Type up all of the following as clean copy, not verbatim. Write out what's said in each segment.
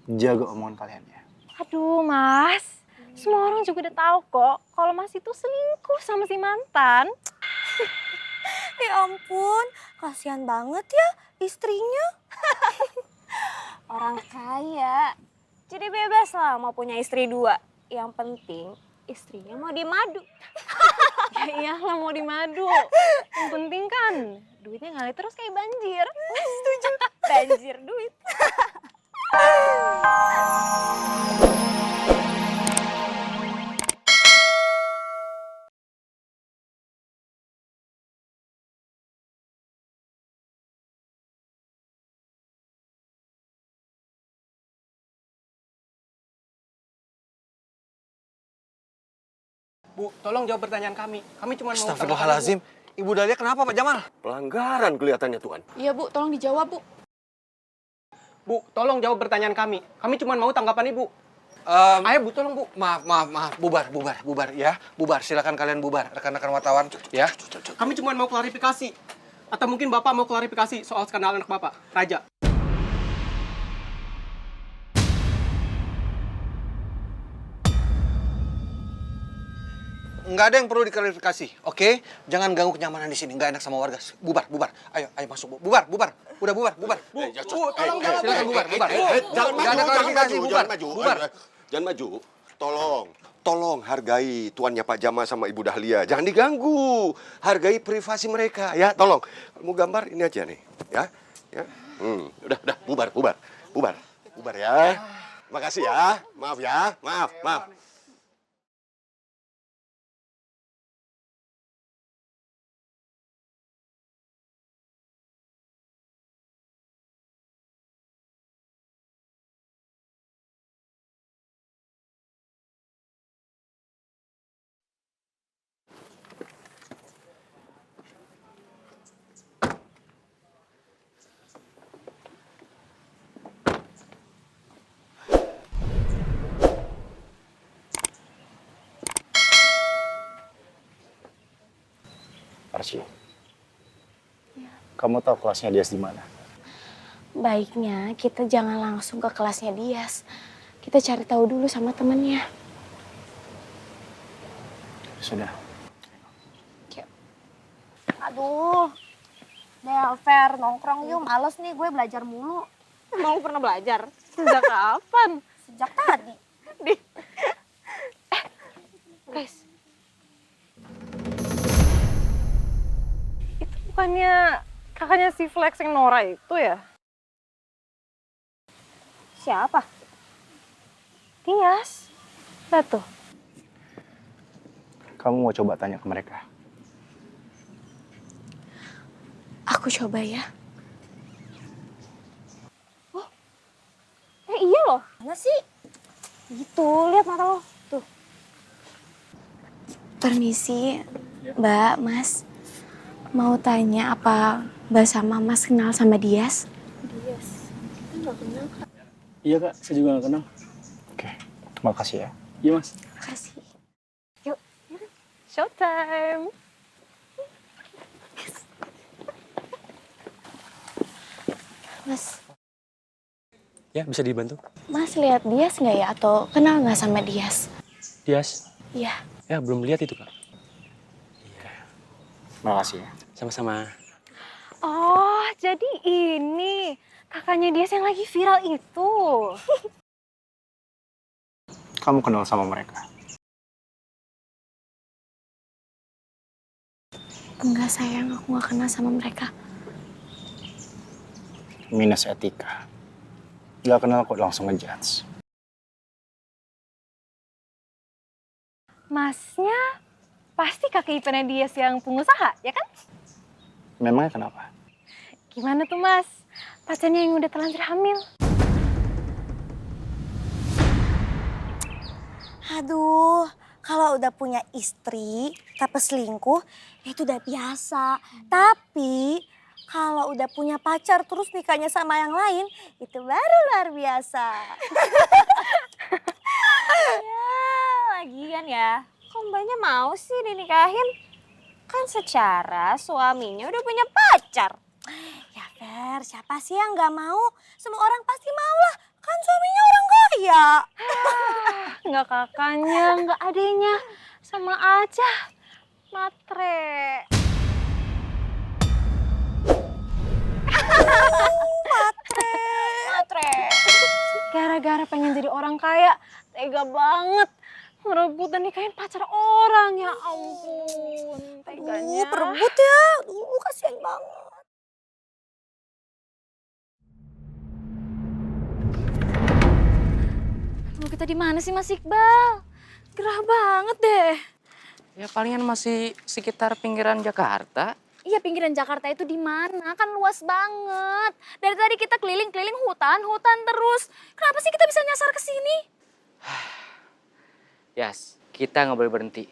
jaga omongan kalian ya. Aduh Mas, semua orang juga udah tahu kok kalau Mas itu selingkuh sama si mantan. Ya ampun, kasihan banget ya istrinya. Orang kaya. Jadi bebas lah mau punya istri 2. Yang penting istrinya mau dimadu. Ya iyalah mau dimadu. Yang penting kan duitnya ngalir terus kayak banjir. Setuju. Banjir duit. Bu, tolong jawab pertanyaan kami. Kami cuma mau... Astagfirullahaladzim. Ibu Dahlia kenapa Pak Jamal? Pelanggaran kelihatannya Tuan. Iya Bu, tolong dijawab Bu. Bu, tolong jawab pertanyaan kami. Kami cuma mau tanggapan Ibu. Ayo Bu, tolong Bu. Maaf. Bubar ya. Bubar, silakan kalian bubar. Rekan-rekan wartawan ya. Kami cuma mau klarifikasi. Atau mungkin Bapak mau klarifikasi soal skandal anak Bapak, Raja. Nggak ada yang perlu diklarifikasi, oke? Jangan ganggu kenyamanan di sini, nggak enak sama warga. Bubar. Ayo masuk, Bu. Bubar. Udah bubar. Bu, tolong jawab. Silakan bubar. Jangan Nggak ada klarifikasi, bubar. Bubar. Jangan maju. Tolong hargai tuannya Pak Jamal sama Ibu Dahlia. Jangan diganggu. Hargai privasi mereka ya. Tolong. Mau gambar ini aja nih, ya. Udah, bubar ya. Makasih ya. Maaf ya. Maaf. Arsy, kamu tahu kelasnya Dias di mana? Baiknya kita jangan langsung ke kelasnya Dias. Kita cari tahu dulu sama temennya. Sudah. Aduh, Delver nongkrong yuk, males nih gue belajar mulu. Emang lu pernah belajar? Sejak kapan? Sejak tadi. Guys. Itu bukannya kakaknya si Flexing Nora itu ya? Siapa? Tias. Lihat tuh. Kamu mau coba tanya ke mereka? Aku coba ya. Iya loh. Mana sih? Gitu, lihat mata lo. Tuh. Permisi, Mbak, Mas. Mau tanya apa Mbak sama Mas kenal sama Dias? Iya Kak, saya juga nggak kenal. Oke, terima kasih ya. Iya Mas. Makasih. Showtime. Mas, Ya, bisa dibantu? Mas lihat Dias nggak ya? Atau kenal nggak sama Dias? Dias? Iya. Ya, belum lihat itu, Kak. Terima kasih ya. Sama-sama. Oh, jadi ini kakaknya Dias yang lagi viral itu. Kamu kenal sama mereka? Enggak sayang, aku nggak kenal sama mereka. Minus etika. Gak kenal kok langsung ngejudge. Masnya pasti kakak iparnya Dias yang pengusaha, ya kan? Memangnya kenapa? Gimana tuh Mas? Pacarnya yang udah terlanjur hamil. Aduh, kalau udah punya istri tapi selingkuh, itu udah biasa. Tapi kalau udah punya pacar terus nikahnya sama yang lain, itu baru luar biasa. Ya, lagian ya. Kok mbaknya mau sih dinikahin? Kan secara suaminya udah punya pacar. Ya Fer, siapa sih yang nggak mau? Semua orang pasti mau lah. Kan suaminya orang kaya. Nggak kakaknya, nggak adenya. Sama aja. Matre. Matre. Gara-gara pengen jadi orang kaya, tega banget. Ngerebut dan nikahin pacar orang, ya ampun. Teganya. Perebut ya. Kasihan banget. Lu kita di mana sih Mas Iqbal? Gerah banget deh. Ya palingan masih sekitar pinggiran Jakarta. Iya pinggiran Jakarta itu di mana? Kan luas banget. Dari tadi kita keliling-keliling hutan terus. Kenapa sih kita bisa nyasar ke sini? Yas, kita nggak boleh berhenti.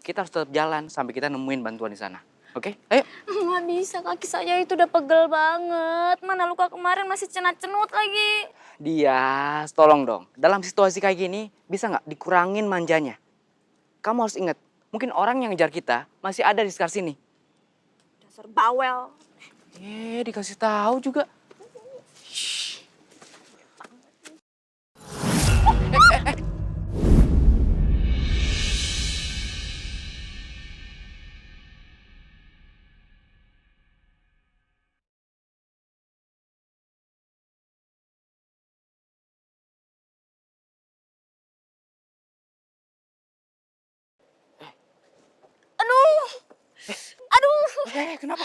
Kita harus tetap jalan sampai kita nemuin bantuan di sana. Oke, ayo. Nggak bisa, kaki saya itu udah pegel banget. Mana luka kemarin masih cenut-cenut lagi. Dias, tolong dong. Dalam situasi kayak gini, bisa nggak dikurangin manjanya? Kamu harus ingat, mungkin orang yang ngejar kita masih ada di sekitar sini. Dasar bawel. Dikasih tahu juga. Kenapa?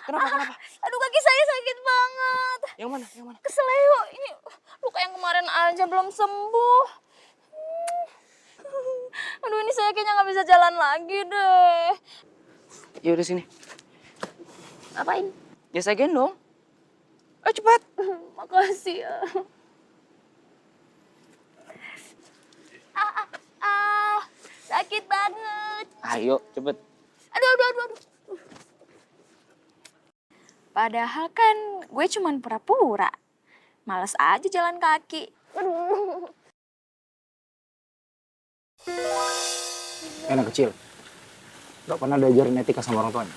Kenapa? Aduh kaki saya sakit banget. Yang mana? Yang mana? Keseleo, ini luka yang kemarin aja belum sembuh. Aduh ini saya kayaknya nggak bisa jalan lagi deh. Ya udah sini. Ngapain? Ya saya gendong. Ayo cepat. Makasih ya. Sakit banget. Ayo cepet. Aduh. Padahal kan gue cuman pura-pura. Males aja jalan kaki. Aduh. Anak kecil, gak pernah diajarin etika sama orang tuanya.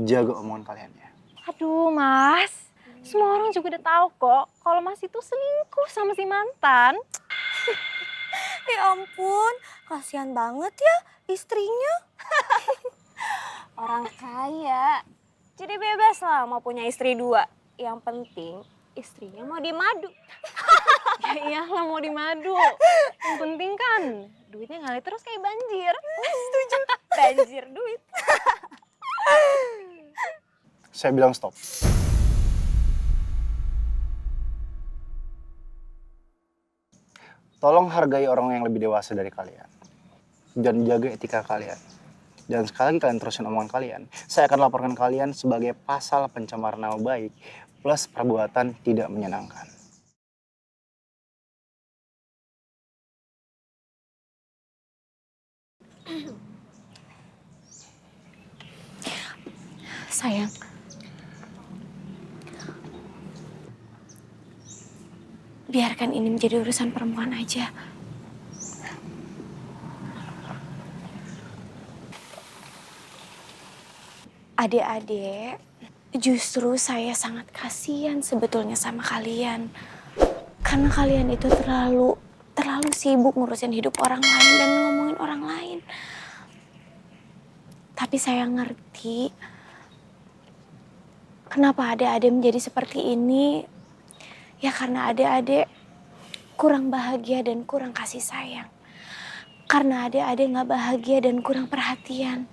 Jaga omongan kalian ya. Aduh mas, semua orang juga udah tahu kok kalau mas itu selingkuh sama si mantan. Ya ampun, kasihan banget ya istrinya. Orang kaya. Jadi bebas lah mau punya istri 2. Yang penting istrinya mau dimadu. Ya iyalah mau dimadu. Yang penting kan duitnya ngalir terus kayak banjir. Setuju. Banjir duit. Saya bilang stop. Tolong hargai orang yang lebih dewasa dari kalian. Dan jaga etika kalian. Dan sekali lagi kalian terusin omongan kalian, saya akan laporkan kalian sebagai pasal pencemaran nama baik plus perbuatan tidak menyenangkan. Sayang. Biarkan ini menjadi urusan perempuan aja. Adik-adik, justru saya sangat kasihan sebetulnya sama kalian. Karena kalian itu terlalu sibuk ngurusin hidup orang lain dan ngomongin orang lain. Tapi saya ngerti kenapa adik-adik menjadi seperti ini. Ya karena adik-adik kurang bahagia dan kurang kasih sayang. Karena adik-adik gak bahagia dan kurang perhatian.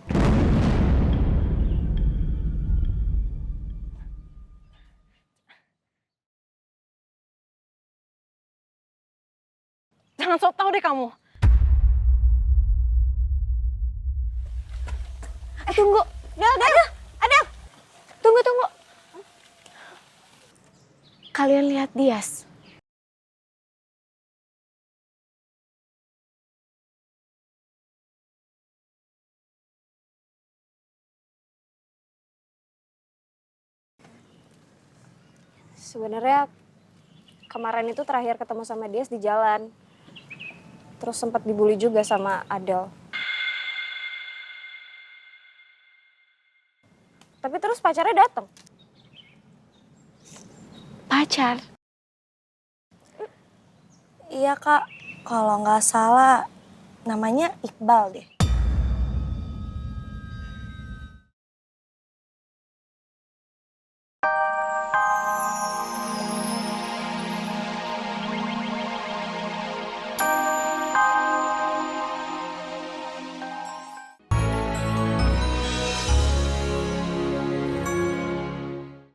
Jangan sok tau deh kamu. Tunggu. Ada. Tunggu. Kalian lihat Dias. Sebenarnya kemarin itu terakhir ketemu sama Dias di jalan. Terus sempat dibully juga sama Adel. Tapi terus pacarnya datang. Pacar? Iya kak, kalau nggak salah namanya Iqbal deh.